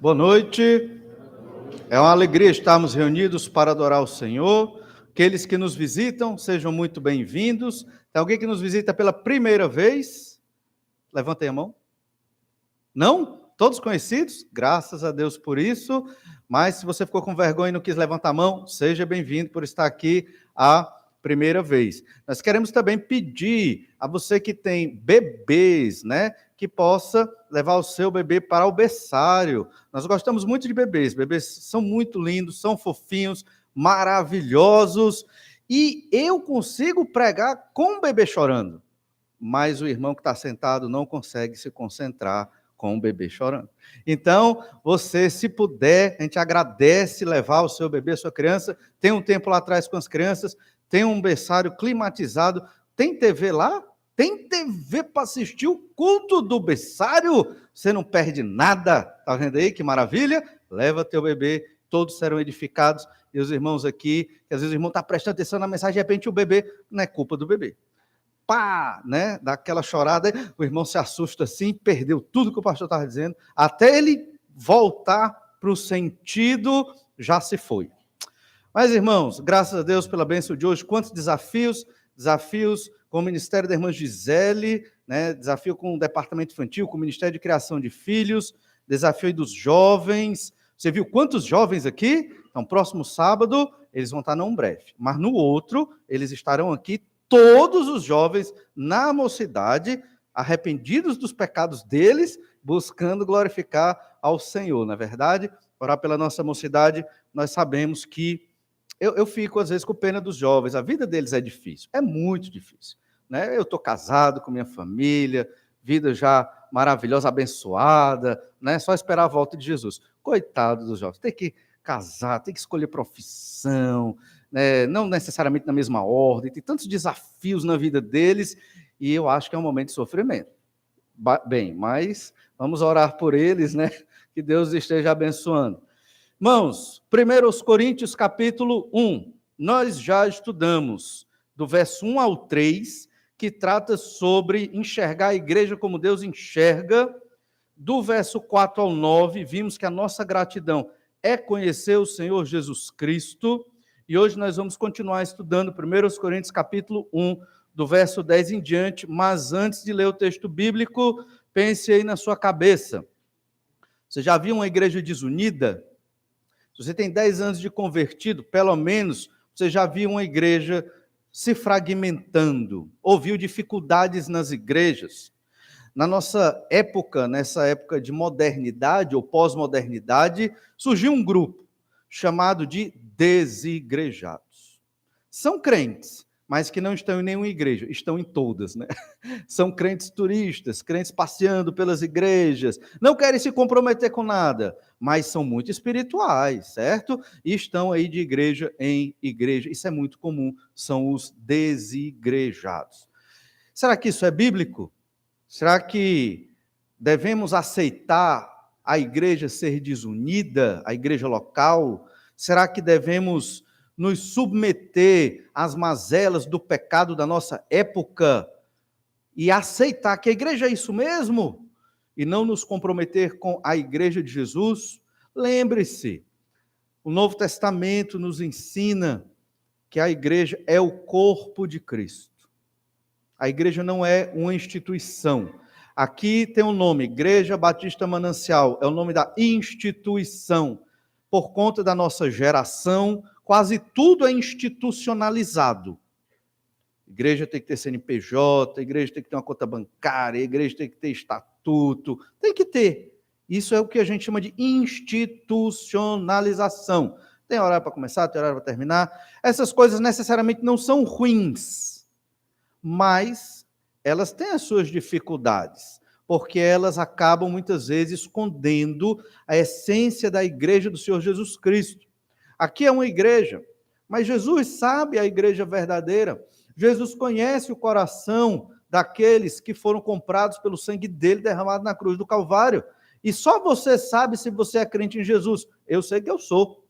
Boa noite. É uma alegria estarmos reunidos para adorar o Senhor. Aqueles que nos visitam, sejam muito bem-vindos. Tem alguém que nos visita pela primeira vez? Levantem a mão. Não? Todos conhecidos? Graças a Deus por isso. Mas se você ficou com vergonha e não quis levantar a mão, seja bem-vindo por estar aqui a primeira vez. Nós queremos também pedir a você que tem bebês, né, que possa levar o seu bebê para o berçário. Nós gostamos muito de bebês. Bebês são muito lindos, são fofinhos, maravilhosos. E eu consigo pregar com o bebê chorando, mas o irmão que está sentado não consegue se concentrar com o bebê chorando. Então, você, se puder, a gente agradece levar o seu bebê, a sua criança. Tem um tempo lá atrás com as crianças, tem um berçário climatizado. Tem TV lá? Tem TV para assistir o culto do berçário? Você não perde nada. Está vendo aí que maravilha? Leva teu bebê, todos serão edificados. E os irmãos aqui, que às vezes o irmão está prestando atenção na mensagem, de repente o bebê, não é culpa do bebê. Pá, né, dá aquela chorada, o irmão se assusta assim, perdeu tudo que o pastor estava dizendo, até ele voltar para o sentido, já se foi. Mas, irmãos, graças a Deus pela bênção de hoje, quantos desafios com o Ministério da Irmã Gisele, né, desafio com o Departamento Infantil, com o Ministério de Criação de Filhos, desafio dos jovens. Você viu quantos jovens aqui? Então, próximo sábado, eles vão estar não breve, mas no outro, eles estarão aqui todos os jovens na mocidade, arrependidos dos pecados deles, buscando glorificar ao Senhor. Na verdade, orar pela nossa mocidade, nós sabemos que eu fico, às vezes, com pena dos jovens. A vida deles é difícil, é muito difícil, né? Eu estou casado com minha família, vida já maravilhosa, abençoada, né? Só esperar a volta de Jesus. Coitado dos jovens, tem que casar, tem que escolher profissão, né? Não necessariamente na mesma ordem, tem tantos desafios na vida deles, e eu acho que é um momento de sofrimento. Bem, mas vamos orar por eles, né? Que Deus esteja abençoando. Irmãos, 1 Coríntios capítulo 1, nós já estudamos do verso 1 ao 3, que trata sobre enxergar a igreja como Deus enxerga. Do verso 4 ao 9, vimos que a nossa gratidão é conhecer o Senhor Jesus Cristo, e hoje nós vamos continuar estudando 1 Coríntios capítulo 1, do verso 10 em diante, mas antes de ler o texto bíblico, pense aí na sua cabeça. Você já viu uma igreja desunida? Se você tem 10 anos de convertido, pelo menos você já viu uma igreja se fragmentando, ouviu dificuldades nas igrejas. Na nossa época, nessa época de modernidade ou pós-modernidade, surgiu um grupo chamado de desigrejados. São crentes, mas que não estão em nenhuma igreja, estão em todas, né? São crentes turistas, crentes passeando pelas igrejas, não querem se comprometer com nada, mas são muito espirituais, certo? E estão aí de igreja em igreja. Isso é muito comum, são os desigrejados. Será que isso é bíblico? Será que devemos aceitar a igreja ser desunida, a igreja local? Será que devemos nos submeter às mazelas do pecado da nossa época e aceitar que a igreja é isso mesmo e não nos comprometer com a igreja de Jesus? Lembre-se, o Novo Testamento nos ensina que a igreja é o corpo de Cristo. A igreja não é uma instituição. Aqui tem um nome, Igreja Batista Manancial, é o nome da instituição. Por conta da nossa geração, quase tudo é institucionalizado. A igreja tem que ter CNPJ, a igreja tem que ter uma conta bancária, a igreja tem que ter estatuto, tem que ter. Isso é o que a gente chama de institucionalização. Tem horário para começar, tem horário para terminar. Essas coisas necessariamente não são ruins, mas elas têm as suas dificuldades, porque elas acabam muitas vezes escondendo a essência da igreja do Senhor Jesus Cristo. Aqui é uma igreja, mas Jesus sabe a igreja verdadeira. Jesus conhece o coração daqueles que foram comprados pelo sangue dele derramado na cruz do Calvário. E só você sabe se você é crente em Jesus. Eu sei que eu sou.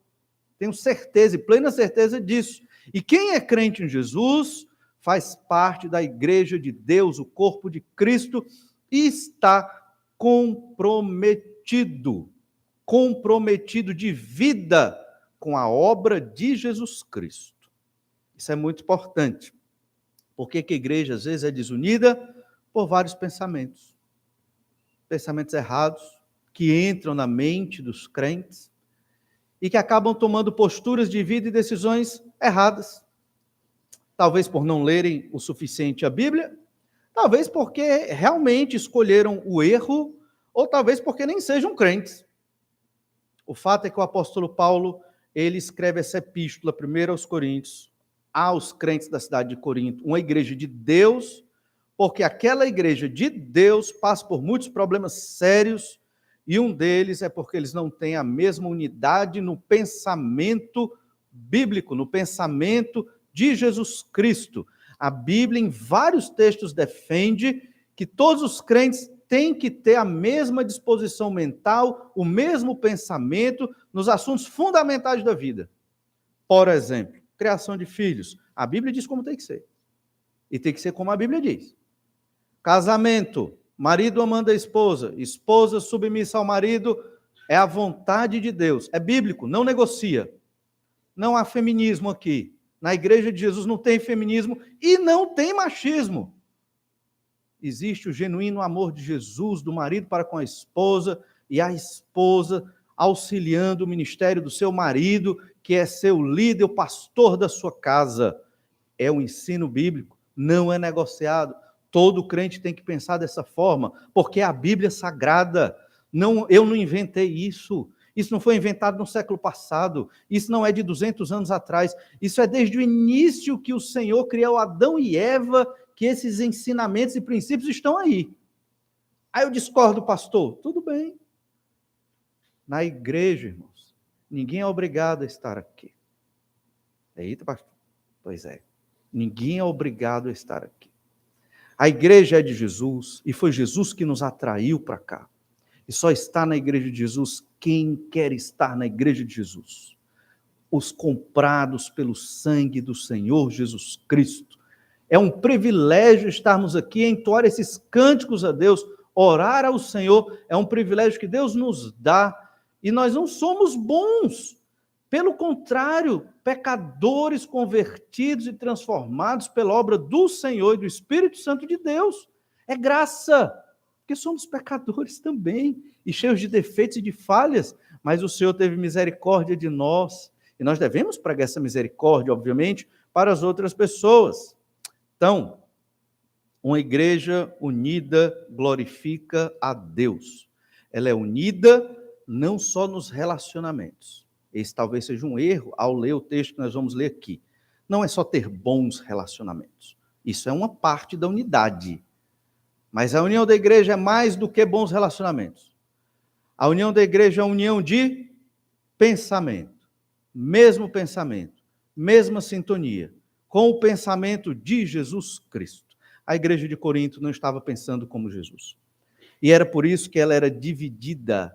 Tenho certeza e plena certeza disso. E quem é crente em Jesus faz parte da igreja de Deus, o corpo de Cristo, e está comprometido comprometido de vida com a obra de Jesus Cristo. Isso é muito importante. Por que a igreja às vezes é desunida? Por vários pensamentos. Pensamentos errados que entram na mente dos crentes e que acabam tomando posturas de vida e decisões erradas. Talvez por não lerem o suficiente a Bíblia, talvez porque realmente escolheram o erro, ou talvez porque nem sejam crentes. O fato é que o apóstolo Paulo, ele escreve essa epístola, 1 aos Coríntios, aos crentes da cidade de Corinto, uma igreja de Deus, porque aquela igreja de Deus passa por muitos problemas sérios, e um deles é porque eles não têm a mesma unidade no pensamento bíblico, no pensamento de Jesus Cristo. A Bíblia, em vários textos, defende que todos os crentes têm que ter a mesma disposição mental, o mesmo pensamento nos assuntos fundamentais da vida. Por exemplo, criação de filhos. A Bíblia diz como tem que ser. E tem que ser como a Bíblia diz. Casamento. Marido amando a esposa. Esposa submissa ao marido. É a vontade de Deus. É bíblico, não negocia. Não há feminismo aqui. Na igreja de Jesus não tem feminismo e não tem machismo. Existe o genuíno amor de Jesus, do marido para com a esposa, e a esposa auxiliando o ministério do seu marido, que é seu líder, o pastor da sua casa. É o ensino bíblico, não é negociado. Todo crente tem que pensar dessa forma, porque é a Bíblia sagrada. Não, eu não inventei isso. Isso não foi inventado no século passado. Isso não é de 200 anos atrás. Isso é desde o início que o Senhor criou Adão e Eva, que esses ensinamentos e princípios estão aí. Aí eu discordo, pastor. Tudo bem. Na igreja, irmãos, ninguém é obrigado a estar aqui. Eita, pastor. Pois é. Ninguém é obrigado a estar aqui. A igreja é de Jesus e foi Jesus que nos atraiu para cá. E só está na igreja de Jesus quem quer estar na igreja de Jesus. Os comprados pelo sangue do Senhor Jesus Cristo. É um privilégio estarmos aqui, entoar esses cânticos a Deus, orar ao Senhor, é um privilégio que Deus nos dá. E nós não somos bons. Pelo contrário, pecadores convertidos e transformados pela obra do Senhor e do Espírito Santo de Deus. É graça, porque somos pecadores também, e cheios de defeitos e de falhas, mas o Senhor teve misericórdia de nós, e nós devemos pregar essa misericórdia, obviamente, para as outras pessoas. Então, uma igreja unida glorifica a Deus. Ela é unida não só nos relacionamentos. Esse talvez seja um erro ao ler o texto que nós vamos ler aqui. Não é só ter bons relacionamentos. Isso é uma parte da unidade. Mas a união da igreja é mais do que bons relacionamentos. A união da igreja é uma união de pensamento. Mesma sintonia, com o pensamento de Jesus Cristo. A igreja de Corinto não estava pensando como Jesus. E era por isso que ela era dividida.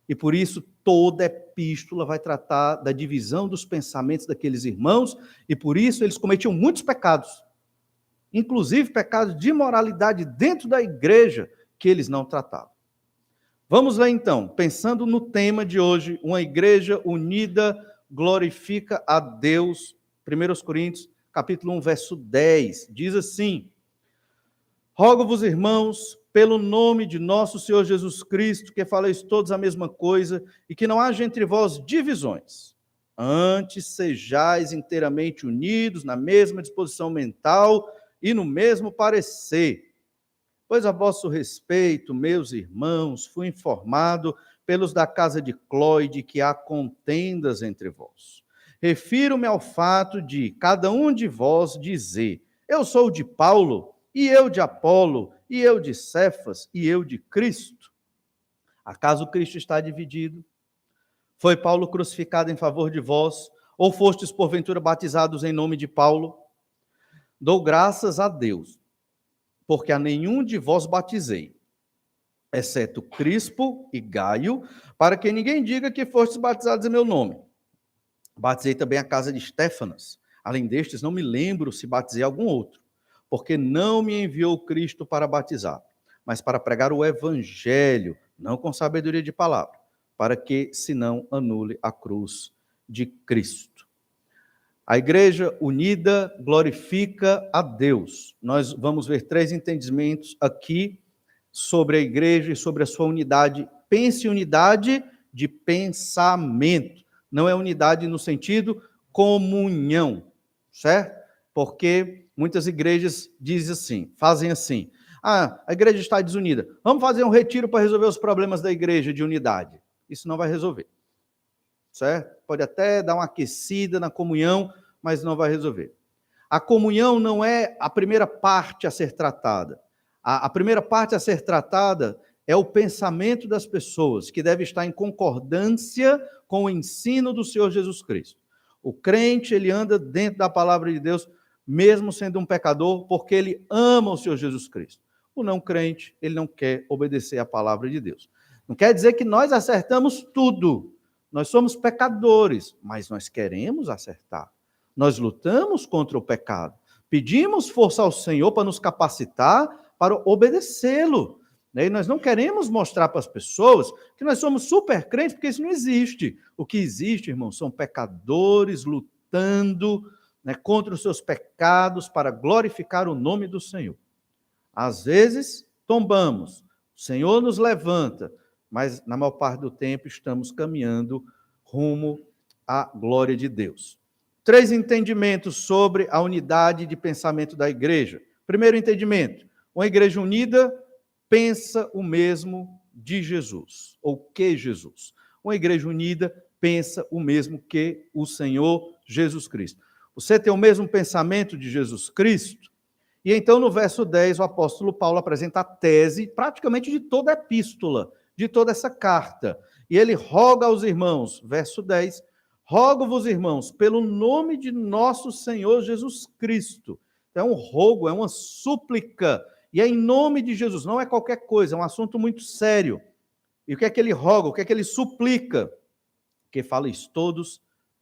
E por isso toda epístola vai tratar da divisão dos pensamentos daqueles irmãos, e por isso eles cometiam muitos pecados, inclusive pecados de imoralidade dentro da igreja, que eles não tratavam. Vamos lá então, pensando no tema de hoje, uma igreja unida glorifica a Deus. 1 Coríntios, capítulo 1, verso 10, diz assim: rogo-vos, irmãos, pelo nome de nosso Senhor Jesus Cristo, que faleis todos a mesma coisa, e que não haja entre vós divisões. Antes sejais inteiramente unidos, na mesma disposição mental e no mesmo parecer. Pois a vosso respeito, meus irmãos, fui informado pelos da casa de Cloe de que há contendas entre vós. Refiro-me ao fato de cada um de vós dizer: eu sou de Paulo, e eu de Apolo, e eu de Cefas, e eu de Cristo. Acaso Cristo está dividido? Foi Paulo crucificado em favor de vós? Ou fostes porventura batizados em nome de Paulo? Dou graças a Deus, porque a nenhum de vós batizei, exceto Crispo e Gaio, para que ninguém diga que fostes batizados em meu nome. Batizei também a casa de Estéfanas. Além destes, não me lembro se batizei algum outro, porque não me enviou Cristo para batizar, mas para pregar o evangelho, não com sabedoria de palavra, para que se não anule a cruz de Cristo. A igreja unida glorifica a Deus. Nós vamos ver 3 entendimentos aqui sobre a igreja e sobre a sua unidade. Pense unidade de pensamento. Não é unidade no sentido comunhão, certo? Porque muitas igrejas dizem assim, fazem assim: a igreja está desunida, vamos fazer um retiro para resolver os problemas da igreja de unidade. Isso não vai resolver, certo? Pode até dar uma aquecida na comunhão, mas não vai resolver. A comunhão não é a primeira parte a ser tratada. A primeira parte a ser tratada é o pensamento das pessoas, que deve estar em concordância com o ensino do Senhor Jesus Cristo. O crente, ele anda dentro da palavra de Deus, mesmo sendo um pecador, porque ele ama o Senhor Jesus Cristo. O não crente, ele não quer obedecer à palavra de Deus. Não quer dizer que nós acertamos tudo. Nós somos pecadores, mas nós queremos acertar. Nós lutamos contra o pecado. Pedimos força ao Senhor para nos capacitar para obedecê-lo. E nós não queremos mostrar para as pessoas que nós somos super crentes, porque isso não existe. O que existe, irmãos, são pecadores lutando, contra os seus pecados para glorificar o nome do Senhor. Às vezes, tombamos. O Senhor nos levanta, mas na maior parte do tempo estamos caminhando rumo à glória de Deus. 3 entendimentos sobre a unidade de pensamento da igreja. Primeiro entendimento: uma igreja unida pensa o mesmo de Jesus, ou que Jesus. Uma igreja unida pensa o mesmo que o Senhor Jesus Cristo. Você tem o mesmo pensamento de Jesus Cristo? E então, no verso 10, o apóstolo Paulo apresenta a tese praticamente de toda a epístola, de toda essa carta. E ele roga aos irmãos, verso 10, rogo-vos, irmãos, pelo nome de nosso Senhor Jesus Cristo. Então, é um rogo, é uma súplica, e é em nome de Jesus, não é qualquer coisa, é um assunto muito sério. E o que é que ele roga, o que é que ele suplica? Que faleis todos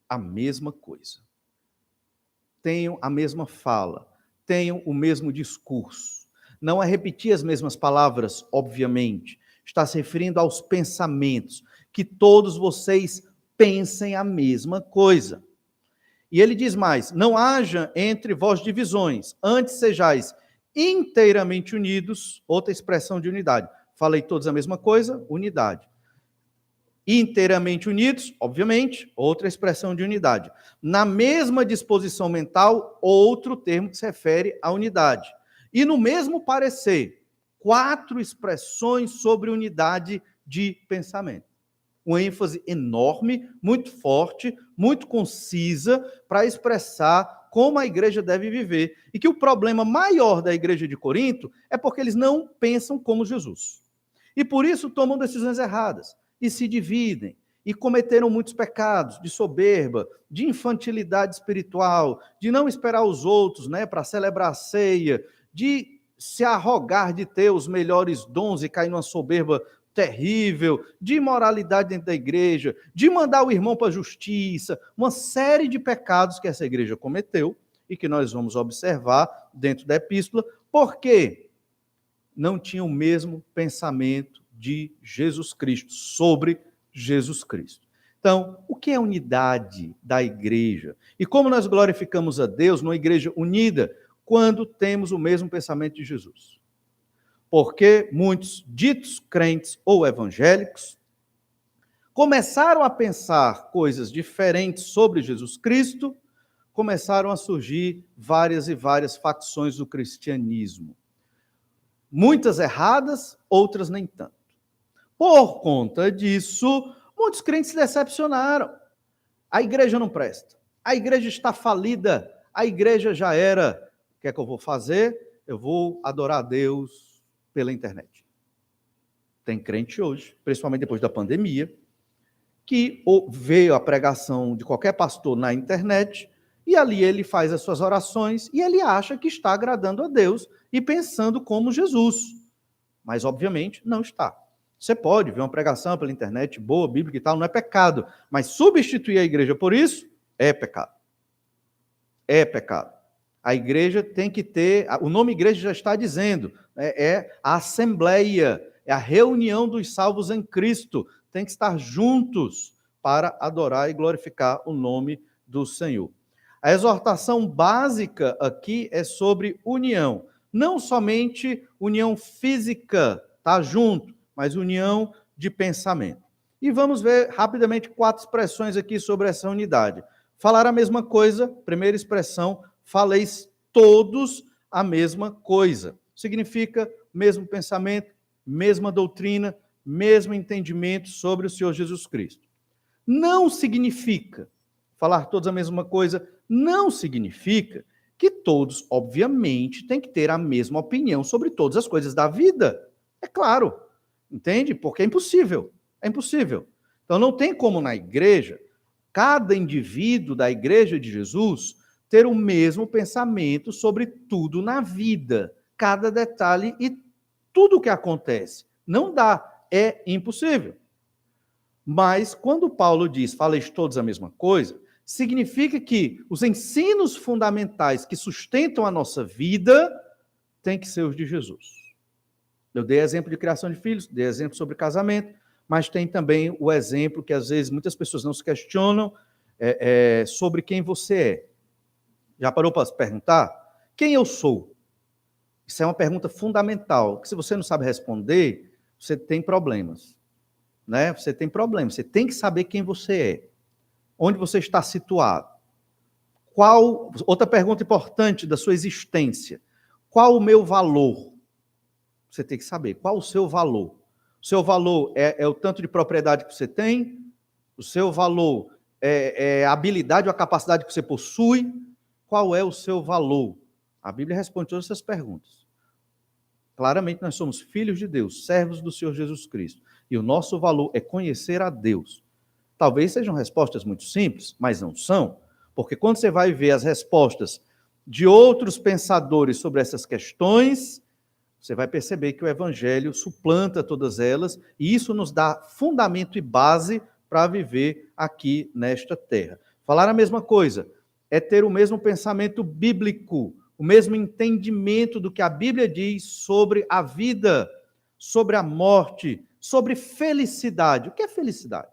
a mesma coisa. Tenham a mesma fala, tenham o mesmo discurso. Não é repetir as mesmas palavras, obviamente. Está se referindo aos pensamentos, que todos vocês pensem a mesma coisa. E ele diz mais: não haja entre vós divisões, antes sejais inteiramente unidos, outra expressão de unidade. Falei todos a mesma coisa, unidade. Inteiramente unidos, obviamente, outra expressão de unidade. Na mesma disposição mental, outro termo que se refere à unidade. E no mesmo parecer, 4 expressões sobre unidade de pensamento. Uma ênfase enorme, muito forte, muito concisa, para expressar como a igreja deve viver. E que o problema maior da igreja de Corinto é porque eles não pensam como Jesus. E por isso tomam decisões erradas, e se dividem, e cometeram muitos pecados de soberba, de infantilidade espiritual, de não esperar os outros, para celebrar a ceia, de se arrogar de ter os melhores dons e cair numa soberba terrível, de imoralidade dentro da igreja, de mandar o irmão para a justiça, uma série de pecados que essa igreja cometeu e que nós vamos observar dentro da epístola, porque não tinham o mesmo pensamento de Jesus Cristo, sobre Jesus Cristo. Então, o que é a unidade da igreja? E como nós glorificamos a Deus numa igreja unida quando temos o mesmo pensamento de Jesus? Porque muitos ditos crentes ou evangélicos começaram a pensar coisas diferentes sobre Jesus Cristo, começaram a surgir várias e várias facções do cristianismo. Muitas erradas, outras nem tanto. Por conta disso, muitos crentes se decepcionaram. A igreja não presta. A igreja está falida. A igreja já era. O que é que eu vou fazer? Eu vou adorar a Deus pela internet. Tem crente hoje, principalmente depois da pandemia, que veio a pregação de qualquer pastor na internet e ali ele faz as suas orações e ele acha que está agradando a Deus e pensando como Jesus. Mas, obviamente, não está. Você pode ver uma pregação pela internet boa, bíblica e tal, não é pecado. Mas substituir a igreja por isso é pecado. É pecado. A igreja tem que ter, o nome igreja já está dizendo, é a assembleia, é a reunião dos salvos em Cristo. Tem que estar juntos para adorar e glorificar o nome do Senhor. A exortação básica aqui é sobre união. Não somente união física, tá junto, mas união de pensamento. E vamos ver rapidamente 4 expressões aqui sobre essa unidade. Falar a mesma coisa, primeira expressão, faleis todos a mesma coisa. Significa mesmo pensamento, mesma doutrina, mesmo entendimento sobre o Senhor Jesus Cristo. Não significa, falar todos a mesma coisa, não significa que todos, obviamente, têm que ter a mesma opinião sobre todas as coisas da vida. É claro, entende? Porque é impossível. É impossível. Então não tem como na igreja, cada indivíduo da igreja de Jesus ter o mesmo pensamento sobre tudo na vida, cada detalhe e tudo o que acontece. Não dá, é impossível. Mas quando Paulo diz, faleis todos a mesma coisa, significa que os ensinos fundamentais que sustentam a nossa vida têm que ser os de Jesus. Eu dei exemplo de criação de filhos, dei exemplo sobre casamento, mas tem também o exemplo que às vezes muitas pessoas não se questionam sobre quem você é. Já parou para se perguntar? Quem eu sou? Isso é uma pergunta fundamental, que se você não sabe responder, você tem problemas. Né? Você tem problemas, você tem que saber quem você é, onde você está situado. Outra pergunta importante da sua existência, qual o meu valor? Você tem que saber, qual o seu valor? O seu valor é o tanto de propriedade que você tem? O seu valor é a habilidade ou a capacidade que você possui? Qual é o seu valor? A Bíblia responde todas essas perguntas. Claramente nós somos filhos de Deus, servos do Senhor Jesus Cristo. E o nosso valor é conhecer a Deus. Talvez sejam respostas muito simples, mas não são. Porque quando você vai ver as respostas de outros pensadores sobre essas questões, você vai perceber que o Evangelho suplanta todas elas, e isso nos dá fundamento e base para viver aqui nesta terra. Falar a mesma coisa é ter o mesmo pensamento bíblico, o mesmo entendimento do que a Bíblia diz sobre a vida, sobre a morte, sobre felicidade. O que é felicidade?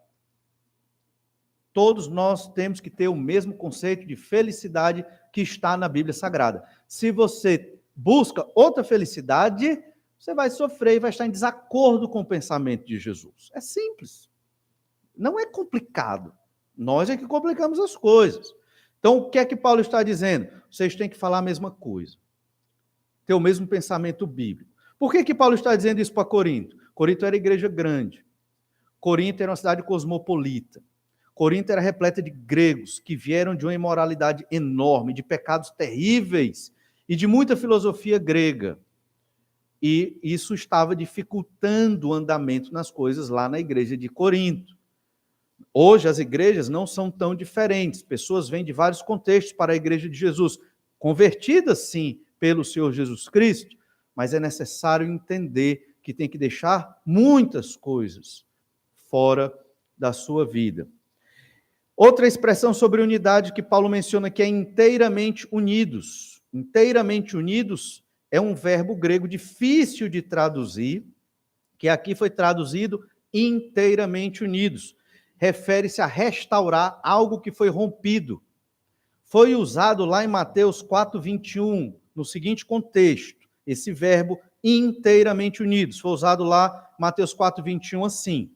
Todos nós temos que ter o mesmo conceito de felicidade que está na Bíblia Sagrada. Se você busca outra felicidade, você vai sofrer e vai estar em desacordo com o pensamento de Jesus. É simples. Não é complicado. Nós é que complicamos as coisas. Então, o que é que Paulo está dizendo? Vocês têm que falar a mesma coisa. Ter o mesmo pensamento bíblico. Por que Paulo está dizendo isso para Corinto? Corinto era igreja grande. Corinto era uma cidade cosmopolita. Corinto era repleta de gregos que vieram de uma imoralidade enorme, de pecados terríveis e de muita filosofia grega. E isso estava dificultando o andamento nas coisas lá na igreja de Corinto. Hoje as igrejas não são tão diferentes. Pessoas vêm de vários contextos para a igreja de Jesus, convertidas sim pelo Senhor Jesus Cristo, mas é necessário entender que tem que deixar muitas coisas fora da sua vida. Outra expressão sobre unidade que Paulo menciona aqui é inteiramente unidos. Inteiramente unidos é um verbo grego difícil de traduzir, que aqui foi traduzido inteiramente unidos. Refere-se a restaurar algo que foi rompido. Foi usado lá em Mateus 4:21, no seguinte contexto, esse verbo inteiramente unidos. Foi usado lá em Mateus 4:21 assim.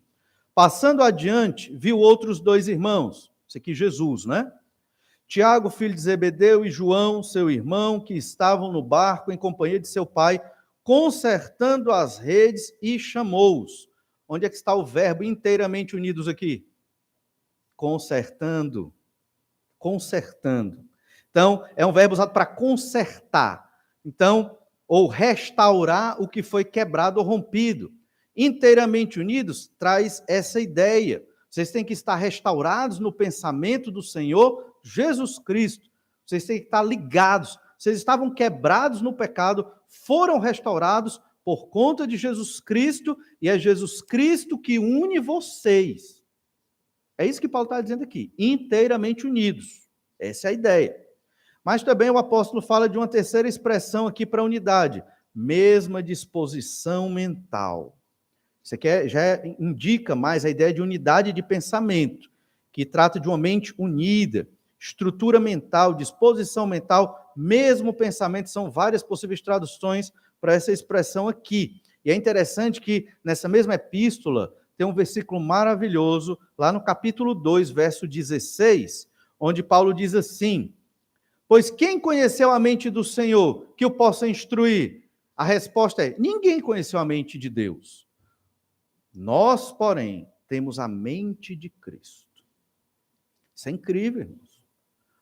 Passando adiante, viu outros 2 irmãos, isso aqui Jesus, né? Tiago, filho de Zebedeu, e João, seu irmão, que estavam no barco em companhia de seu pai, consertando as redes, e chamou-os. Onde é que está o verbo inteiramente unidos aqui? Consertando. Consertando. Então, é um verbo usado para consertar. Então, ou restaurar o que foi quebrado ou rompido. Inteiramente unidos traz essa ideia. Vocês têm que estar restaurados no pensamento do Senhor Jesus Cristo. Vocês têm que estar ligados. Vocês estavam quebrados no pecado, foram restaurados por conta de Jesus Cristo, e é Jesus Cristo que une vocês. É isso que Paulo está dizendo aqui, inteiramente unidos. Essa é a ideia. Mas também o apóstolo fala de uma terceira expressão aqui para a unidade, mesma disposição mental. Isso aqui já indica mais a ideia de unidade de pensamento, que trata de uma mente unida, estrutura mental, disposição mental, mesmo pensamento, são várias possíveis traduções para essa expressão aqui. E é interessante que nessa mesma epístola tem um versículo maravilhoso, lá no capítulo 2, verso 16, onde Paulo diz assim: pois quem conheceu a mente do Senhor que o possa instruir? A resposta é: ninguém conheceu a mente de Deus. Nós, porém, temos a mente de Cristo. Isso é incrível, irmãos.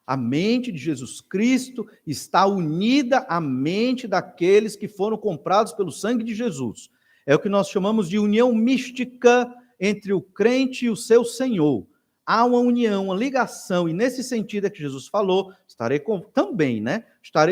A mente de Jesus Cristo está unida à mente daqueles que foram comprados pelo sangue de Jesus. É o que nós chamamos de união mística entre o crente e o seu Senhor. Há uma união, uma ligação, e nesse sentido é que Jesus falou, estarei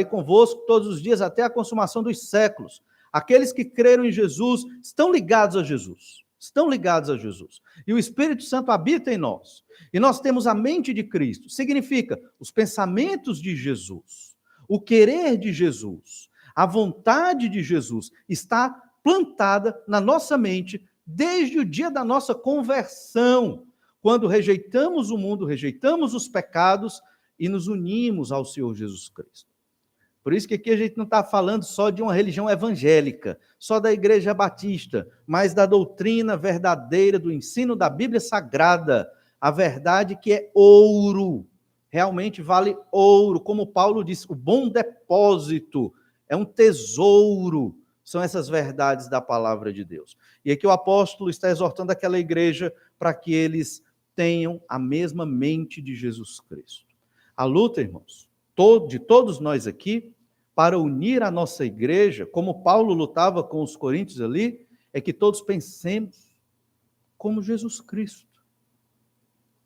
convosco todos os dias até a consumação dos séculos. Aqueles que creram em Jesus estão ligados a Jesus. Estão ligados a Jesus. E o Espírito Santo habita em nós. E nós temos a mente de Cristo. Significa os pensamentos de Jesus, o querer de Jesus, a vontade de Jesus está plantada na nossa mente desde o dia da nossa conversão, quando rejeitamos o mundo, rejeitamos os pecados e nos unimos ao Senhor Jesus Cristo. Por isso que aqui a gente não está falando só de uma religião evangélica, só da Igreja Batista, mas da doutrina verdadeira, do ensino da Bíblia Sagrada, a verdade que é ouro, realmente vale ouro, como Paulo disse, o bom depósito, é um tesouro, são essas verdades da palavra de Deus. E aqui o apóstolo está exortando aquela igreja para que eles tenham a mesma mente de Jesus Cristo. A luta, irmãos, de todos nós aqui, para unir a nossa igreja, como Paulo lutava com os coríntios ali, é que todos pensemos como Jesus Cristo.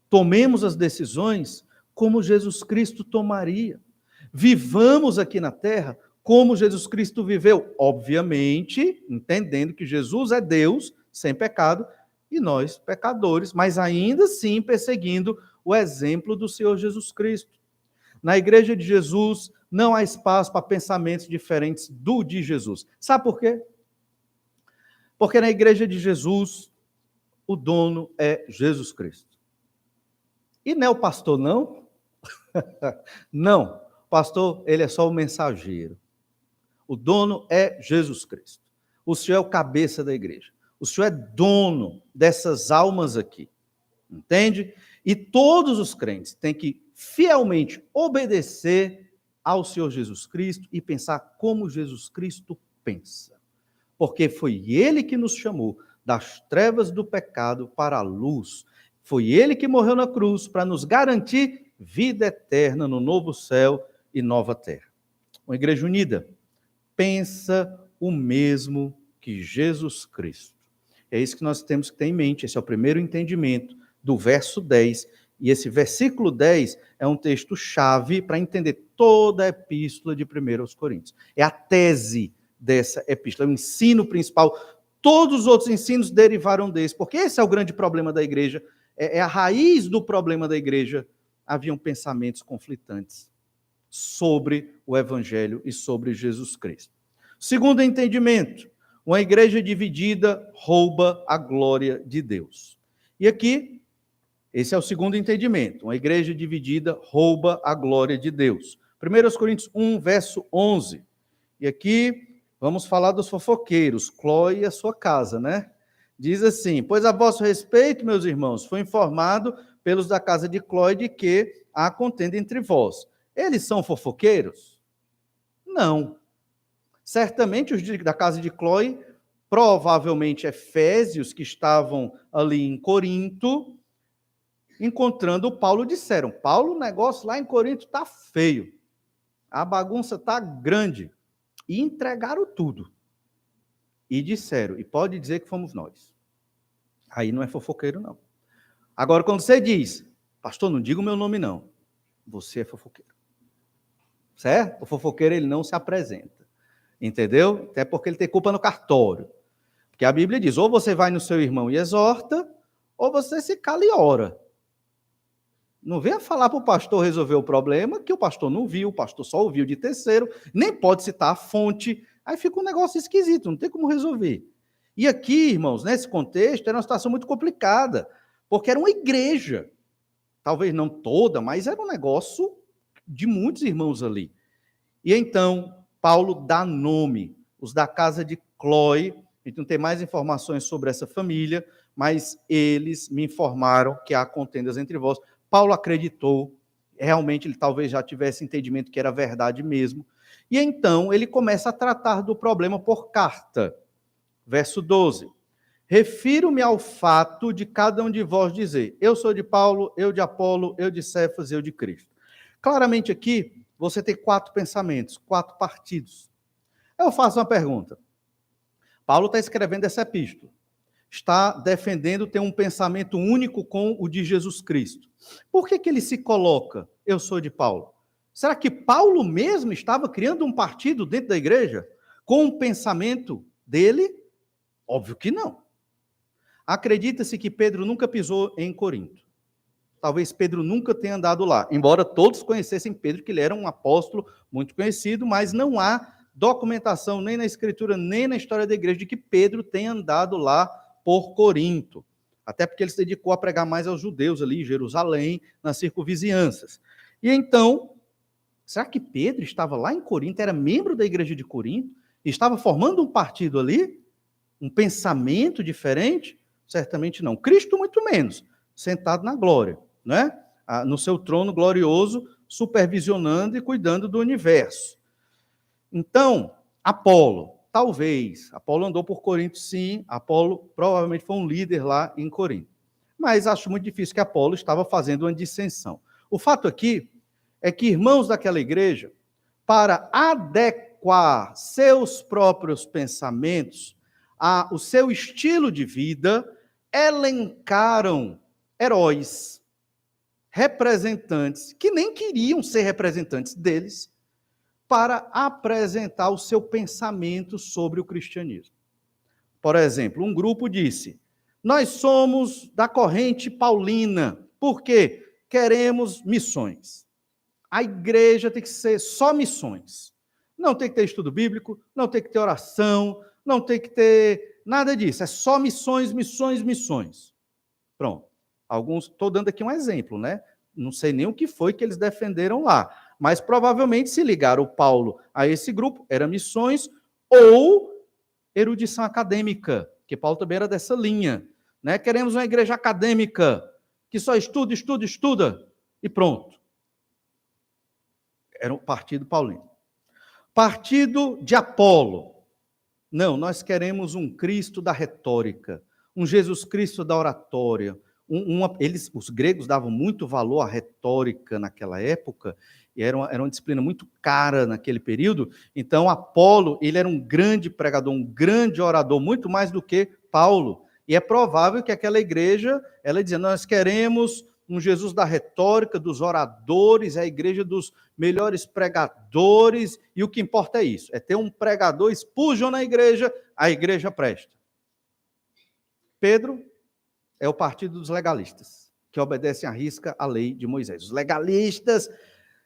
Tomemos as decisões como Jesus Cristo tomaria. Vivamos aqui na terra como Jesus Cristo viveu, obviamente, entendendo que Jesus é Deus, sem pecado, e nós, pecadores, mas ainda assim perseguindo o exemplo do Senhor Jesus Cristo. Na igreja de Jesus, não há espaço para pensamentos diferentes do de Jesus. Sabe por quê? Porque na igreja de Jesus, o dono é Jesus Cristo. E não é o pastor, não? Não. O pastor, ele é só o mensageiro. O dono é Jesus Cristo. O Senhor é o cabeça da igreja. O Senhor é dono dessas almas aqui. Entende? E todos os crentes têm que fielmente obedecer ao Senhor Jesus Cristo e pensar como Jesus Cristo pensa. Porque foi Ele que nos chamou das trevas do pecado para a luz. Foi Ele que morreu na cruz para nos garantir vida eterna no novo céu e nova terra. Uma igreja unida pensa o mesmo que Jesus Cristo. É isso que nós temos que ter em mente. Esse é o primeiro entendimento do verso 10. E esse versículo 10 é um texto-chave para entender toda a epístola de 1 Coríntios. É a tese dessa epístola, é o ensino principal. Todos os outros ensinos derivaram desse, porque esse é o grande problema da igreja, é a raiz do problema da igreja. Haviam pensamentos conflitantes sobre o Evangelho e sobre Jesus Cristo. Segundo entendimento, uma igreja dividida rouba a glória de Deus. E aqui, esse é o segundo entendimento. Uma igreja dividida rouba a glória de Deus. 1 Coríntios 1, verso 11. E aqui vamos falar dos fofoqueiros, Cloe e a sua casa, né? Diz assim: pois a vosso respeito, meus irmãos, foi informado pelos da casa de Cloe de que há contenda entre vós. Eles são fofoqueiros? Não. Certamente os da casa de Cloe, provavelmente efésios que estavam ali em Corinto, encontrando Paulo, disseram: Paulo, o negócio lá em Corinto está feio, a bagunça está grande, e entregaram tudo, e disseram, e pode dizer que fomos nós. Aí não é fofoqueiro, não. Agora, quando você diz: pastor, não diga o meu nome, não, você é fofoqueiro. Certo? O fofoqueiro, ele não se apresenta, entendeu? Até porque ele tem culpa no cartório, porque a Bíblia diz: ou você vai no seu irmão e exorta, ou você se cala e ora. Não venha falar para o pastor resolver o problema, que o pastor não viu, o pastor só ouviu de terceiro, nem pode citar a fonte, aí fica um negócio esquisito, não tem como resolver. E aqui, irmãos, nesse contexto, era uma situação muito complicada, porque era uma igreja. Talvez não toda, mas era um negócio de muitos irmãos ali. E então, Paulo dá nome, os da casa de Cloe. A gente não tem mais informações sobre essa família, mas eles me informaram que há contendas entre vós. Paulo acreditou, realmente ele talvez já tivesse entendimento que era verdade mesmo. E então ele começa a tratar do problema por carta. Verso 12. Refiro-me ao fato de cada um de vós dizer, eu sou de Paulo, eu de Apolo, eu de Cefas, eu de Cristo. Claramente aqui, você tem 4 pensamentos, 4 partidos. Eu faço uma pergunta. Paulo está escrevendo essa epístola. Está defendendo ter um pensamento único com o de Jesus Cristo. Por que ele se coloca, eu sou de Paulo? Será que Paulo mesmo estava criando um partido dentro da igreja com o pensamento dele? Óbvio que não. Acredita-se que Pedro nunca pisou em Corinto. Talvez Pedro nunca tenha andado lá, embora todos conhecessem Pedro, que ele era um apóstolo muito conhecido, mas não há documentação nem na Escritura, nem na história da igreja de que Pedro tenha andado lá por Corinto. Até porque ele se dedicou a pregar mais aos judeus ali em Jerusalém, nas circunvizinhanças. E então, será que Pedro estava lá em Corinto, era membro da igreja de Corinto, e estava formando um partido ali? Um pensamento diferente? Certamente não. Cristo, muito menos, sentado na glória, né? No seu trono glorioso, supervisionando e cuidando do universo. Então, Apolo, talvez, Apolo andou por Corinto, sim, Apolo provavelmente foi um líder lá em Corinto. Mas acho muito difícil que Apolo estava fazendo uma dissensão. O fato aqui é que irmãos daquela igreja, para adequar seus próprios pensamentos o seu estilo de vida, elencaram heróis, representantes, que nem queriam ser representantes deles, para apresentar o seu pensamento sobre o cristianismo. Por exemplo, um grupo disse, nós somos da corrente paulina, porque queremos missões. A igreja tem que ser só missões. Não tem que ter estudo bíblico, não tem que ter oração, não tem que ter nada disso. É só missões, missões, missões. Pronto. Alguns, estou dando aqui um exemplo, né? Não sei nem o que foi que eles defenderam lá. Mas provavelmente se ligaram o Paulo a esse grupo, era missões ou erudição acadêmica, que Paulo também era dessa linha. Né? Queremos uma igreja acadêmica, que só estuda, estuda, estuda, e pronto. Era o partido paulino. Partido de Apolo. Não, nós queremos um Cristo da retórica, um Jesus Cristo da oratória. Os gregos davam muito valor à retórica naquela época, e era uma disciplina muito cara naquele período. Então, Apolo, ele era um grande pregador, um grande orador, muito mais do que Paulo. E é provável que aquela igreja, ela dizia, nós queremos um Jesus da retórica, dos oradores, a igreja dos melhores pregadores, e o que importa é isso, é ter um pregador espúgio na igreja, a igreja presta. Pedro é o partido dos legalistas, que obedecem à risca à lei de Moisés. Os legalistas,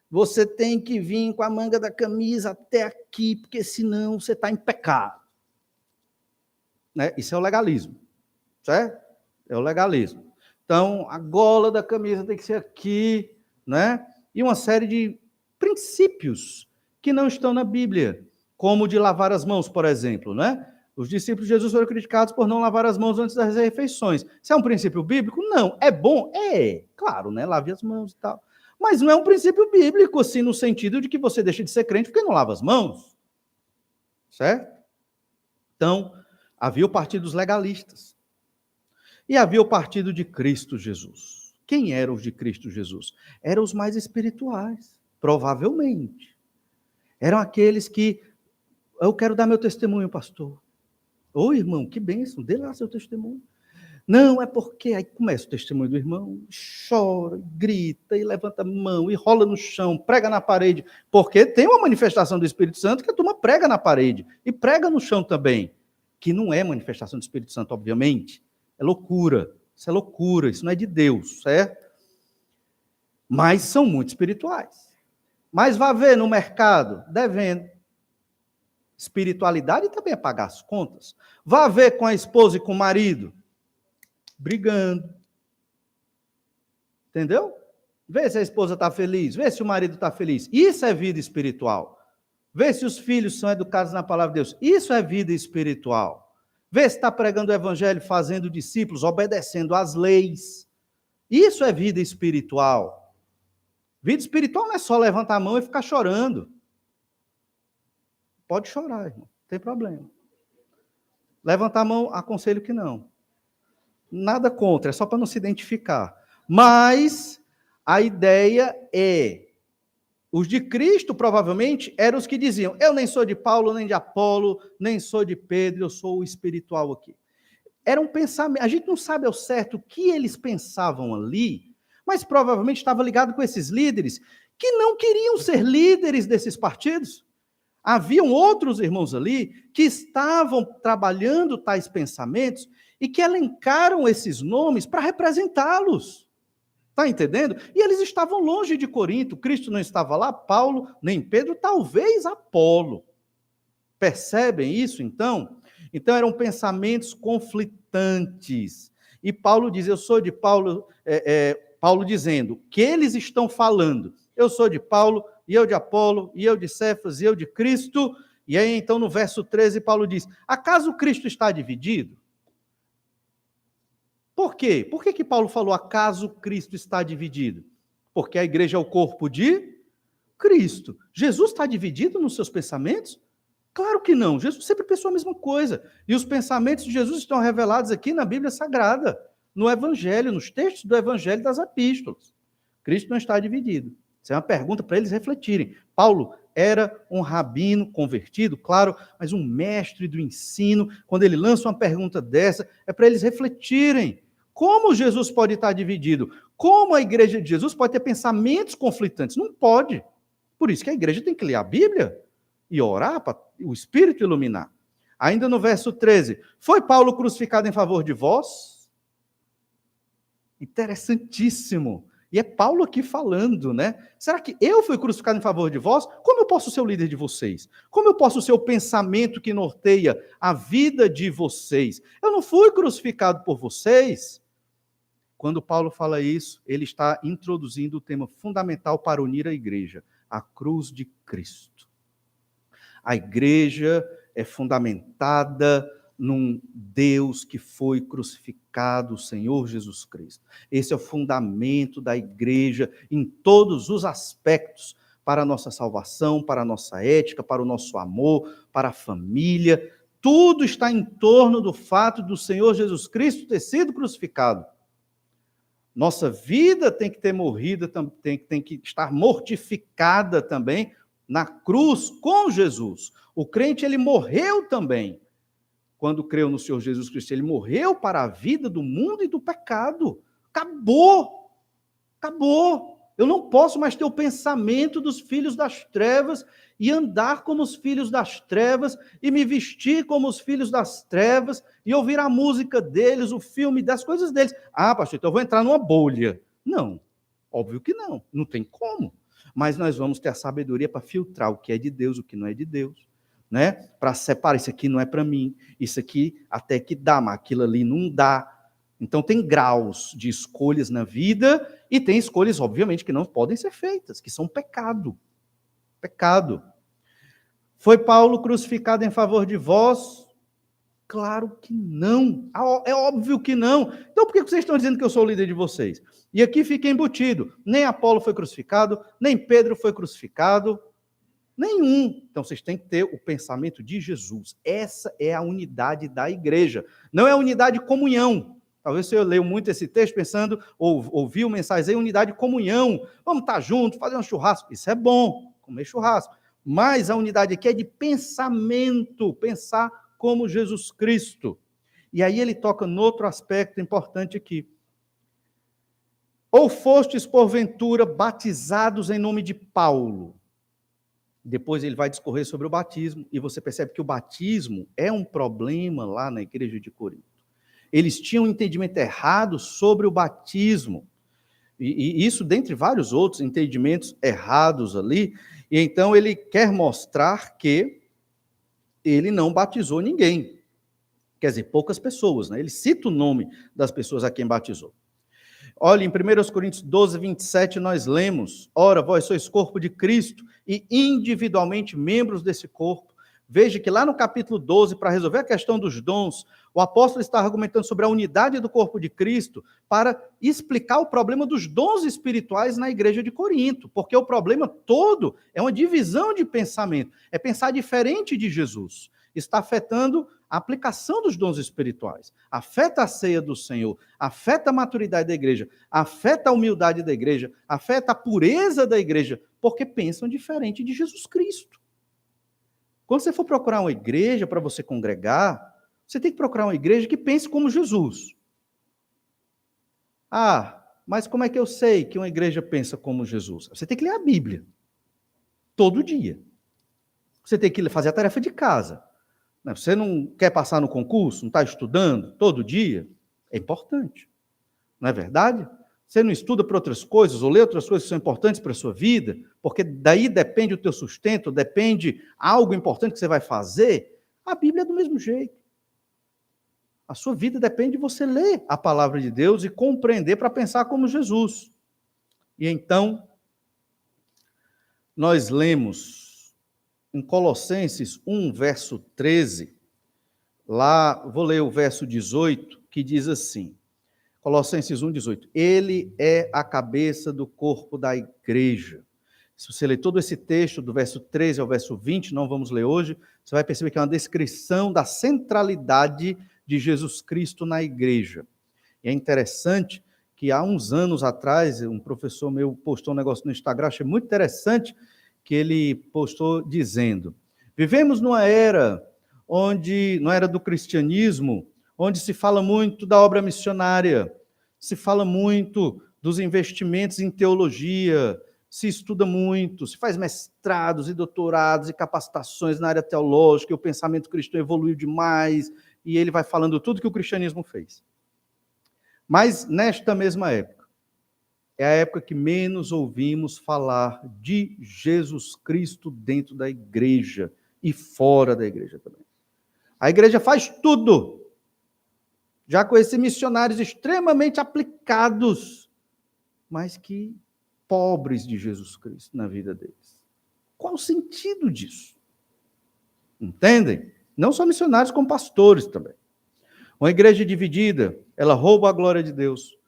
você tem que vir com a manga da camisa até aqui, porque senão você está em pecado. Né? Isso é o legalismo, certo? É o legalismo. Então, a gola da camisa tem que ser aqui, né? E uma série de princípios que não estão na Bíblia, como o de lavar as mãos, por exemplo, né? Os discípulos de Jesus foram criticados por não lavar as mãos antes das refeições. Isso é um princípio bíblico? Não. É bom? É. Claro, né? Lave as mãos e tal. Mas não é um princípio bíblico, assim, no sentido de que você deixa de ser crente porque não lava as mãos. Certo? Então, havia o partido dos legalistas. E havia o partido de Cristo Jesus. Quem eram os de Cristo Jesus? Eram os mais espirituais, provavelmente. Eram aqueles que, eu quero dar meu testemunho, pastor. Ô, irmão, que bênção, dê lá seu testemunho. Não, é porque, aí começa o testemunho do irmão, chora, grita, e levanta a mão, e rola no chão, prega na parede, porque tem uma manifestação do Espírito Santo que a turma prega na parede, e prega no chão também, que não é manifestação do Espírito Santo, obviamente. É loucura, isso não é de Deus, certo? Mas são muito espirituais. Mas vá ver no mercado, devendo. Espiritualidade também é pagar as contas. Vá ver com a esposa e com o marido, brigando. Entendeu? Vê se a esposa está feliz, vê se o marido está feliz. Isso é vida espiritual. Vê se os filhos são educados na palavra de Deus. Isso é vida espiritual. Vê se está pregando o evangelho, fazendo discípulos, obedecendo às leis. Isso é vida espiritual. Vida espiritual não é só levantar a mão e ficar chorando. Pode chorar, irmão, não tem problema. Levantar a mão, aconselho que não. Nada contra, é só para não se identificar. Mas a ideia é, os de Cristo provavelmente eram os que diziam, eu nem sou de Paulo, nem de Apolo, nem sou de Pedro, eu sou o espiritual aqui. Era um pensamento, a gente não sabe ao certo o que eles pensavam ali, mas provavelmente estava ligado com esses líderes que não queriam ser líderes desses partidos. Haviam outros irmãos ali que estavam trabalhando tais pensamentos e que elencaram esses nomes para representá-los. Está entendendo? E eles estavam longe de Corinto. Cristo não estava lá, Paulo, nem Pedro, talvez Apolo. Percebem isso, então? Então, eram pensamentos conflitantes. E Paulo diz, eu sou de Paulo, Paulo dizendo, que eles estão falando, eu sou de Paulo, e eu de Apolo, e eu de Cefas, e eu de Cristo. E aí, então, no verso 13, Paulo diz, acaso Cristo está dividido? Por quê? Por que Paulo falou, acaso Cristo está dividido? Porque a igreja é o corpo de Cristo. Jesus está dividido nos seus pensamentos? Claro que não. Jesus sempre pensou a mesma coisa. E os pensamentos de Jesus estão revelados aqui na Bíblia Sagrada, no Evangelho, nos textos do Evangelho das Epístolas. Cristo não está dividido. Isso é uma pergunta para eles refletirem. Paulo era um rabino convertido, claro, mas um mestre do ensino. Quando ele lança uma pergunta dessa, é para eles refletirem. Como Jesus pode estar dividido? Como a igreja de Jesus pode ter pensamentos conflitantes? Não pode. Por isso que a igreja tem que ler a Bíblia e orar para o Espírito iluminar. Ainda no verso 13, foi Paulo crucificado em favor de vós? Interessantíssimo. E é Paulo aqui falando, né? Será que eu fui crucificado em favor de vós? Como eu posso ser o líder de vocês? Como eu posso ser o pensamento que norteia a vida de vocês? Eu não fui crucificado por vocês. Quando Paulo fala isso, ele está introduzindo o tema fundamental para unir a igreja, a cruz de Cristo. A igreja é fundamentada num Deus que foi crucificado, o Senhor Jesus Cristo. Esse é o fundamento da igreja em todos os aspectos, para a nossa salvação, para a nossa ética, para o nosso amor, para a família. Tudo está em torno do fato do Senhor Jesus Cristo ter sido crucificado. Nossa vida tem que ter morrido, tem que estar mortificada também na cruz com Jesus. O crente, ele morreu também. Quando creu no Senhor Jesus Cristo, ele morreu para a vida do mundo e do pecado. Acabou. Acabou. Eu não posso mais ter o pensamento dos filhos das trevas e andar como os filhos das trevas e me vestir como os filhos das trevas e ouvir a música deles, o filme das coisas deles. Ah, pastor, então eu vou entrar numa bolha. Não, óbvio que não. Não tem como. Mas nós vamos ter a sabedoria para filtrar o que é de Deus, o que não é de Deus. Né? Para separar, isso aqui não é para mim, isso aqui até que dá, mas aquilo ali não dá. Então tem graus de escolhas na vida e tem escolhas, obviamente, que não podem ser feitas, que são pecado. Pecado. Foi Paulo crucificado em favor de vós? Claro que não. É óbvio que não. Então por que vocês estão dizendo que eu sou o líder de vocês? E aqui fica embutido. Nem Apolo foi crucificado, nem Pedro foi crucificado. Nenhum. Então, vocês têm que ter o pensamento de Jesus. Essa é a unidade da igreja. Não é a unidade de comunhão. Talvez você leu muito esse texto pensando, ou ouviu mensagens aí, unidade de comunhão. Vamos estar juntos, fazer um churrasco. Isso é bom, comer churrasco. Mas a unidade aqui é de pensamento, pensar como Jesus Cristo. E aí ele toca no outro aspecto importante aqui. Ou fostes, porventura, batizados em nome de Paulo? Depois ele vai discorrer sobre o batismo, e você percebe que o batismo é um problema lá na igreja de Corinto. Eles tinham um entendimento errado sobre o batismo, e isso dentre vários outros entendimentos errados ali, e então ele quer mostrar que ele não batizou ninguém. Quer dizer, poucas pessoas, né? Ele cita o nome das pessoas a quem batizou. Olha, em 1 Coríntios 12, 27, nós lemos: ora, vós sois corpo de Cristo e individualmente membros desse corpo. Veja que lá no capítulo 12, para resolver a questão dos dons, o apóstolo está argumentando sobre a unidade do corpo de Cristo para explicar o problema dos dons espirituais na igreja de Corinto, porque o problema todo é uma divisão de pensamento, é pensar diferente de Jesus. Está afetando a aplicação dos dons espirituais, afeta a ceia do Senhor, afeta a maturidade da igreja, afeta a humildade da igreja, afeta a pureza da igreja, porque pensam diferente de Jesus Cristo. Quando você for procurar uma igreja para você congregar, você tem que procurar uma igreja que pense como Jesus. Ah, mas como é que eu sei que uma igreja pensa como Jesus? Você tem que ler a Bíblia, todo dia. Você tem que fazer a tarefa de casa. Você não quer passar no concurso, não está estudando todo dia? É importante, não é verdade? Você não estuda para outras coisas, ou lê outras coisas que são importantes para a sua vida, porque daí depende o teu sustento, depende algo importante que você vai fazer. A Bíblia é do mesmo jeito. A sua vida depende de você ler a palavra de Deus e compreender para pensar como Jesus. E então, nós lemos em Colossenses 1, verso 13, lá, vou ler o verso 18, que diz assim, Colossenses 1, 18, ele é a cabeça do corpo da igreja. Se você ler todo esse texto, do verso 13 ao verso 20, não vamos ler hoje, você vai perceber que é uma descrição da centralidade de Jesus Cristo na igreja. E é interessante que há uns anos atrás, um professor meu postou um negócio no Instagram, achei muito interessante, que ele postou dizendo, vivemos numa era na era do cristianismo, onde se fala muito da obra missionária, se fala muito dos investimentos em teologia, se estuda muito, se faz mestrados e doutorados e capacitações na área teológica, e o pensamento cristão evoluiu demais, e ele vai falando tudo que o cristianismo fez. Mas nesta mesma época, é a época que menos ouvimos falar de Jesus Cristo dentro da igreja e fora da igreja também. A igreja faz tudo. Já conheci missionários extremamente aplicados, mas que pobres de Jesus Cristo na vida deles. Qual o sentido disso? Entendem? Não só missionários, como pastores também. Uma igreja dividida, ela rouba a glória de Deus.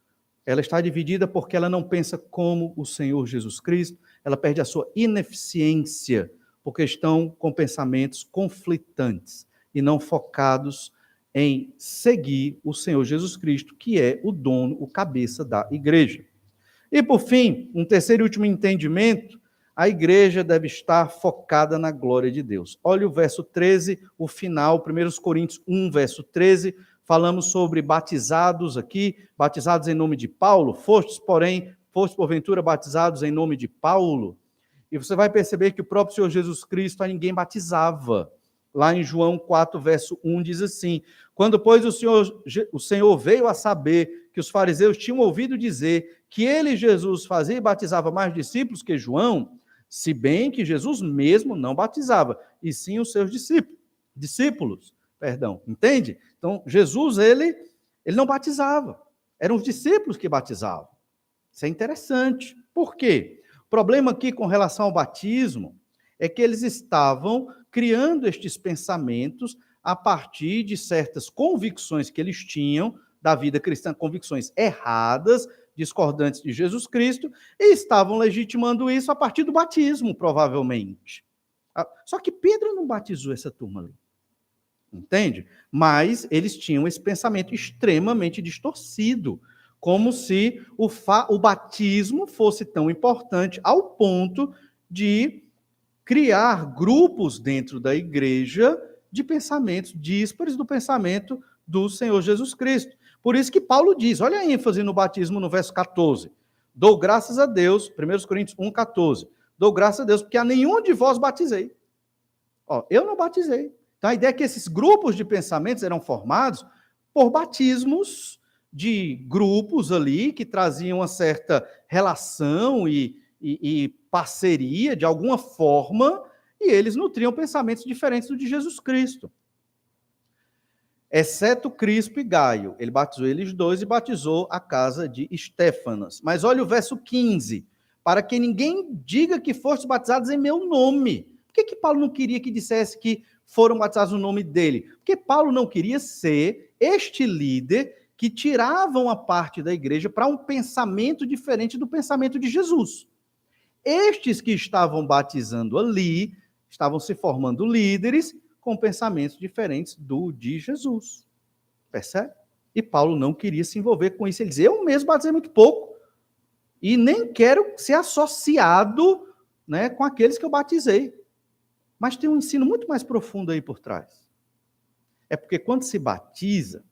Ela está dividida porque ela não pensa como o Senhor Jesus Cristo, ela perde a sua ineficiência, porque estão com pensamentos conflitantes e não focados em seguir o Senhor Jesus Cristo, que é o dono, o cabeça da igreja. E, por fim, um terceiro e último entendimento, a igreja deve estar focada na glória de Deus. Olha o verso 13, o final, 1 Coríntios 1, verso 13, falamos sobre batizados aqui, batizados em nome de Paulo, fostes porventura batizados em nome de Paulo, e você vai perceber que o próprio Senhor Jesus Cristo a ninguém batizava. Lá em João 4, verso 1, diz assim, quando, pois, o Senhor veio a saber que os fariseus tinham ouvido dizer que ele, Jesus, fazia e batizava mais discípulos que João, se bem que Jesus mesmo não batizava, e sim os seus discípulos, entende? Então, Jesus, ele não batizava, eram os discípulos que batizavam. Isso é interessante. Por quê? O problema aqui com relação ao batismo é que eles estavam criando estes pensamentos a partir de certas convicções que eles tinham da vida cristã, convicções erradas, discordantes de Jesus Cristo, e estavam legitimando isso a partir do batismo, provavelmente. Só que Pedro não batizou essa turma ali, entende? Mas eles tinham esse pensamento extremamente distorcido, como se o batismo fosse tão importante ao ponto de criar grupos dentro da igreja de pensamentos díspares do pensamento do Senhor Jesus Cristo. Por isso que Paulo diz, olha a ênfase no batismo no verso 14, dou graças a Deus, 1 Coríntios 1, 14, dou graças a Deus porque a nenhum de vós batizei. Eu não batizei. Então a ideia é que esses grupos de pensamentos eram formados por batismos de grupos ali que traziam uma certa relação e parceria, de alguma forma, e eles nutriam pensamentos diferentes do de Jesus Cristo. Exceto Crispo e Gaio. Ele batizou eles dois e batizou a casa de Estéfanas. Mas olha o verso 15. Para que ninguém diga que foste batizados em meu nome. Por que Paulo não queria que dissesse que foram batizados no nome dele? Porque Paulo não queria ser este líder que tirava uma parte da igreja para um pensamento diferente do pensamento de Jesus. Estes que estavam batizando ali, estavam se formando líderes com pensamentos diferentes do de Jesus. Percebe? E Paulo não queria se envolver com isso. Ele dizia, eu mesmo batizei muito pouco e nem quero ser associado, né, com aqueles que eu batizei. Mas tem um ensino muito mais profundo aí por trás. É porque quando se batiza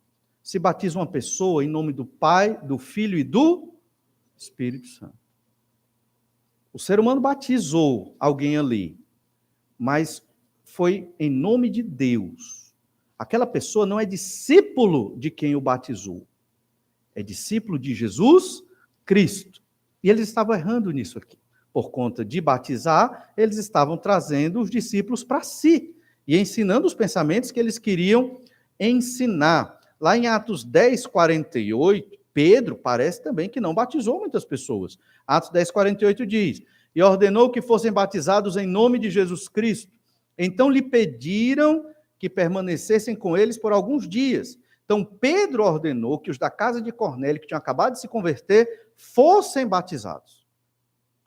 uma pessoa em nome do Pai, do Filho e do Espírito Santo. O ser humano batizou alguém ali, mas foi em nome de Deus. Aquela pessoa não é discípulo de quem o batizou. É discípulo de Jesus Cristo. E eles estavam errando nisso aqui. Por conta de batizar, eles estavam trazendo os discípulos para si e ensinando os pensamentos que eles queriam ensinar. Lá em Atos 10, 48, Pedro parece também que não batizou muitas pessoas. Atos 10, 48 diz, e ordenou que fossem batizados em nome de Jesus Cristo. Então lhe pediram que permanecessem com eles por alguns dias. Então Pedro ordenou que os da casa de Cornélio, que tinham acabado de se converter, fossem batizados.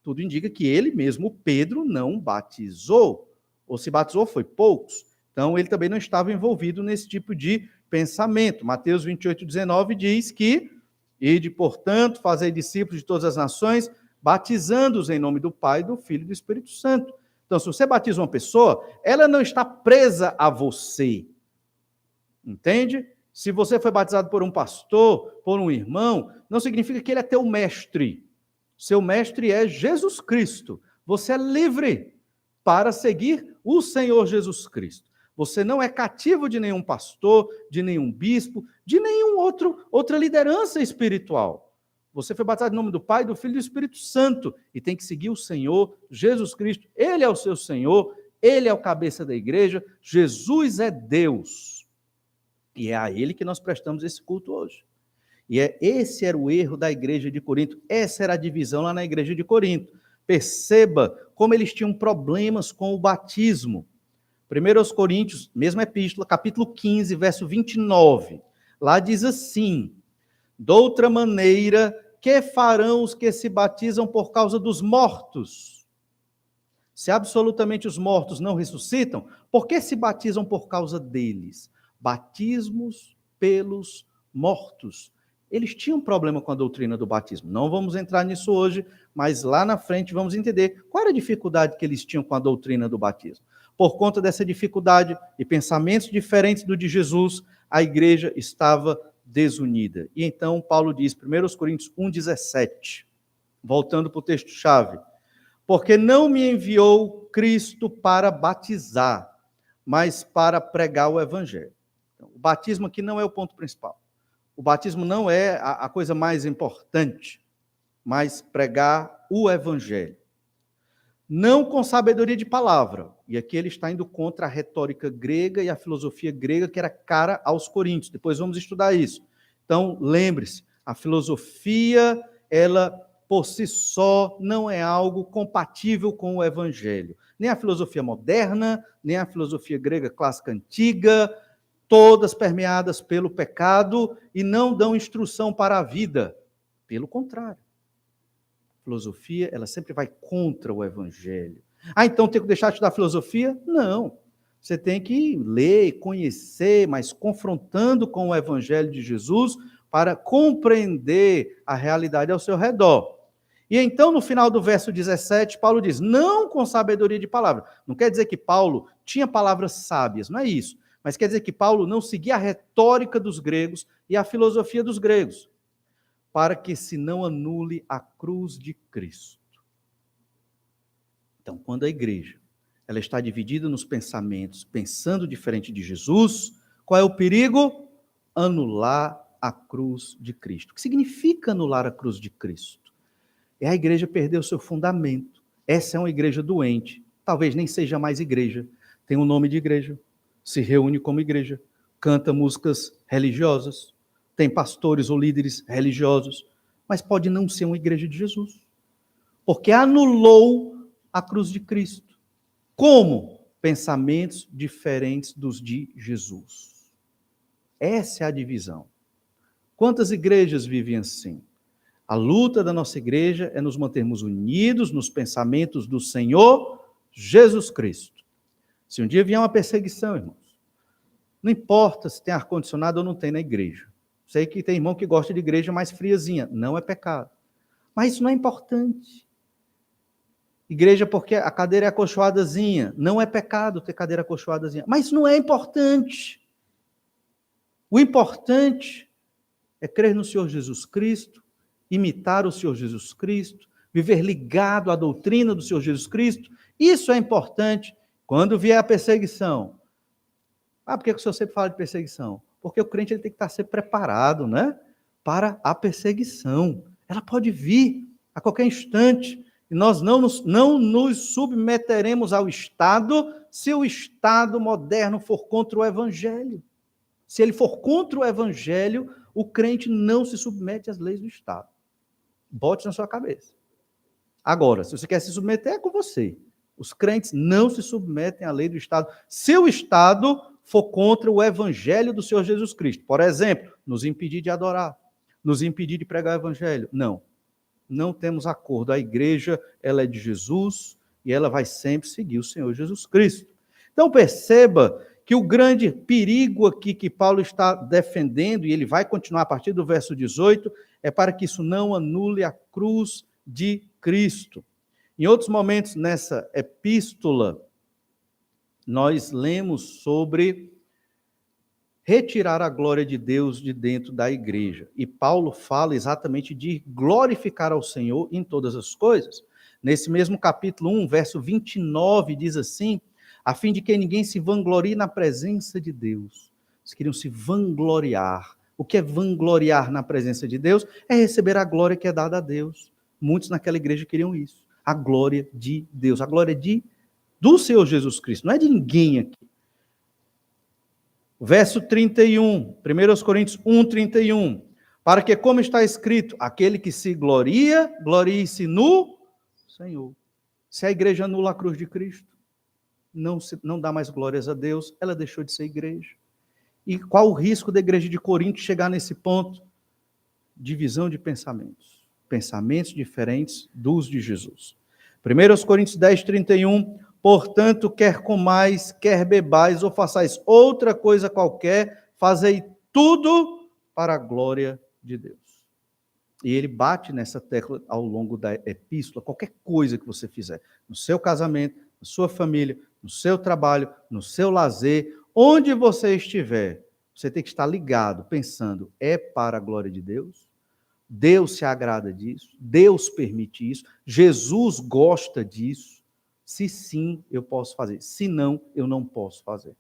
Tudo indica que ele mesmo, Pedro, não batizou. Ou se batizou, foi poucos. Então ele também não estava envolvido nesse tipo de pensamento. Mateus 28, 19 diz que, ide, portanto, fazei discípulos de todas as nações, batizando-os em nome do Pai, do Filho e do Espírito Santo. Então, se você batiza uma pessoa, ela não está presa a você. Entende? Se você foi batizado por um pastor, por um irmão, não significa que ele é teu mestre. Seu mestre é Jesus Cristo. Você é livre para seguir o Senhor Jesus Cristo. Você não é cativo de nenhum pastor, de nenhum bispo, de nenhum outra liderança espiritual. Você foi batizado em nome do Pai, do Filho e do Espírito Santo e tem que seguir o Senhor Jesus Cristo. Ele é o seu Senhor, ele é o cabeça da igreja, Jesus é Deus. E é a ele que nós prestamos esse culto hoje. E esse era o erro da igreja de Corinto, essa era a divisão lá na igreja de Corinto. Perceba como eles tinham problemas com o batismo. 1 Coríntios, mesma epístola, capítulo 15, verso 29. Lá diz assim, doutra maneira, que farão os que se batizam por causa dos mortos? Se absolutamente os mortos não ressuscitam, por que se batizam por causa deles? Batismos pelos mortos. Eles tinham problema com a doutrina do batismo. Não vamos entrar nisso hoje, mas lá na frente vamos entender qual era a dificuldade que eles tinham com a doutrina do batismo. Por conta dessa dificuldade e pensamentos diferentes do de Jesus, a igreja estava desunida. E então Paulo diz, 1 Coríntios 1,17, voltando para o texto-chave, porque não me enviou Cristo para batizar, mas para pregar o evangelho. Então, o batismo aqui não é o ponto principal. O batismo não é a coisa mais importante, mas pregar o evangelho. Não com sabedoria de palavra. E aqui ele está indo contra a retórica grega e a filosofia grega, que era cara aos coríntios. Depois vamos estudar isso. Então, lembre-se, a filosofia, ela por si só não é algo compatível com o evangelho. Nem a filosofia moderna, nem a filosofia grega clássica antiga, todas permeadas pelo pecado e não dão instrução para a vida. Pelo contrário. A filosofia, ela sempre vai contra o evangelho. Ah, então tem que deixar de estudar filosofia? Não. Você tem que ler, conhecer, mas confrontando com o evangelho de Jesus para compreender a realidade ao seu redor. E então, no final do verso 17, Paulo diz, não com sabedoria de palavra. Não quer dizer que Paulo tinha palavras sábias, não é isso. Mas quer dizer que Paulo não seguia a retórica dos gregos e a filosofia dos gregos, para que se não anule a cruz de Cristo. Então, quando a igreja ela está dividida nos pensamentos, pensando diferente de Jesus, qual é o perigo? Anular a cruz de Cristo. O que significa anular a cruz de Cristo? É a igreja perder o seu fundamento. Essa é uma igreja doente. talvez nem seja mais igreja, tem um nome de igreja, se reúne como igreja, canta músicas religiosas, tem pastores ou líderes religiosos, mas pode não ser uma igreja de Jesus, porque anulou a cruz de Cristo. Como? Pensamentos diferentes dos de Jesus. Essa é a divisão. Quantas igrejas vivem assim? A luta da nossa igreja é nos mantermos unidos nos pensamentos do Senhor Jesus Cristo. Se um dia vier uma perseguição, irmãos, não importa se tem ar-condicionado ou não tem na igreja. Sei que tem irmão que gosta de igreja mais friazinha. Não é pecado. Mas isso não é importante. Igreja porque a cadeira é acolchoadazinha. Não é pecado ter cadeira acolchoadazinha. Mas isso não é importante. O importante é crer no Senhor Jesus Cristo, imitar o Senhor Jesus Cristo, viver ligado à doutrina do Senhor Jesus Cristo. Isso é importante quando vier a perseguição. Por que o senhor sempre fala de perseguição? Porque o crente ele tem que estar sempre preparado, né, para a perseguição. Ela pode vir a qualquer instante. E nós não nos submeteremos ao Estado se o Estado moderno for contra o Evangelho. Se ele for contra o Evangelho, o crente não se submete às leis do Estado. Bote na sua cabeça. Agora, se você quer se submeter, é com você. Os crentes não se submetem à lei do Estado. Se o Estado for contra o Evangelho do Senhor Jesus Cristo, por exemplo, nos impedir de adorar, nos impedir de pregar o Evangelho. Não temos acordo. A igreja, ela é de Jesus e ela vai sempre seguir o Senhor Jesus Cristo. Então perceba que o grande perigo aqui que Paulo está defendendo, e ele vai continuar a partir do verso 18, é para que isso não anule a cruz de Cristo. Em outros momentos nessa epístola, nós lemos sobre retirar a glória de Deus de dentro da igreja. E Paulo fala exatamente de glorificar ao Senhor em todas as coisas. Nesse mesmo capítulo 1, verso 29, diz assim: a fim de que ninguém se vanglorie na presença de Deus. Eles queriam se vangloriar. O que é vangloriar na presença de Deus? É receber a glória que é dada a Deus. Muitos naquela igreja queriam isso. A glória de Deus. A glória do Senhor Jesus Cristo. Não é de ninguém aqui. Verso 31, 1 Coríntios 1, 31. Para que, como está escrito, aquele que se gloria, glorie-se no Senhor. Se a igreja anula a cruz de Cristo, não dá mais glórias a Deus, ela deixou de ser igreja. E qual o risco da igreja de Corinto chegar nesse ponto? Divisão de pensamentos. Pensamentos diferentes dos de Jesus. 1 Coríntios 10, 31. Portanto, quer comais, quer bebais, ou façais outra coisa qualquer, fazei tudo para a glória de Deus. E ele bate nessa tecla ao longo da epístola, qualquer coisa que você fizer, no seu casamento, na sua família, no seu trabalho, no seu lazer, onde você estiver, você tem que estar ligado, pensando, é para a glória de Deus? Deus se agrada disso? Deus permite isso? Jesus gosta disso? Se sim, eu posso fazer. Se não, eu não posso fazer.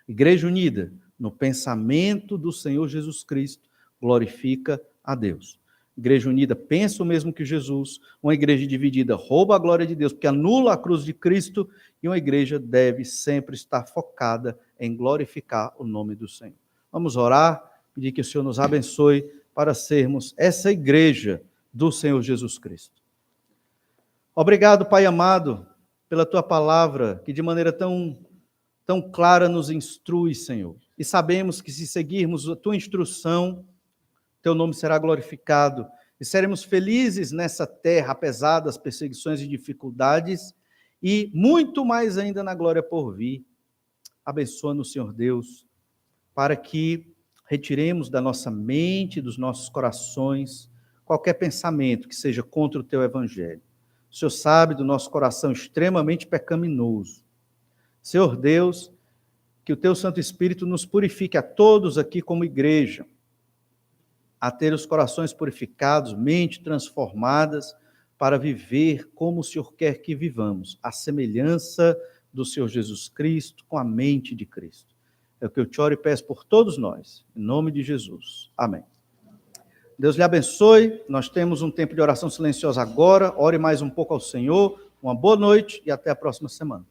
Igreja unida no pensamento do Senhor Jesus Cristo glorifica a Deus. Igreja unida pensa o mesmo que Jesus. Uma igreja dividida rouba a glória de Deus porque anula a cruz de Cristo. E uma igreja deve sempre estar focada em glorificar o nome do Senhor. Vamos orar, pedir que o Senhor nos abençoe para sermos essa igreja do Senhor Jesus Cristo. Obrigado, Pai amado, pela Tua palavra, que de maneira tão clara nos instrui, Senhor. E sabemos que se seguirmos a Tua instrução, Teu nome será glorificado e seremos felizes nessa terra, apesar das perseguições e dificuldades, e muito mais ainda na glória por vir. Abençoa-nos, Senhor Deus, para que retiremos da nossa mente, dos nossos corações, qualquer pensamento que seja contra o Teu Evangelho. O Senhor sabe do nosso coração extremamente pecaminoso. Senhor Deus, que o Teu Santo Espírito nos purifique a todos aqui como igreja, a ter os corações purificados, mente transformadas, para viver como o Senhor quer que vivamos, a semelhança do Senhor Jesus Cristo, com a mente de Cristo. É o que eu te oro e peço por todos nós, em nome de Jesus. Amém. Deus lhe abençoe. Nós temos um tempo de oração silenciosa agora. Ore mais um pouco ao Senhor. Uma boa noite e até a próxima semana.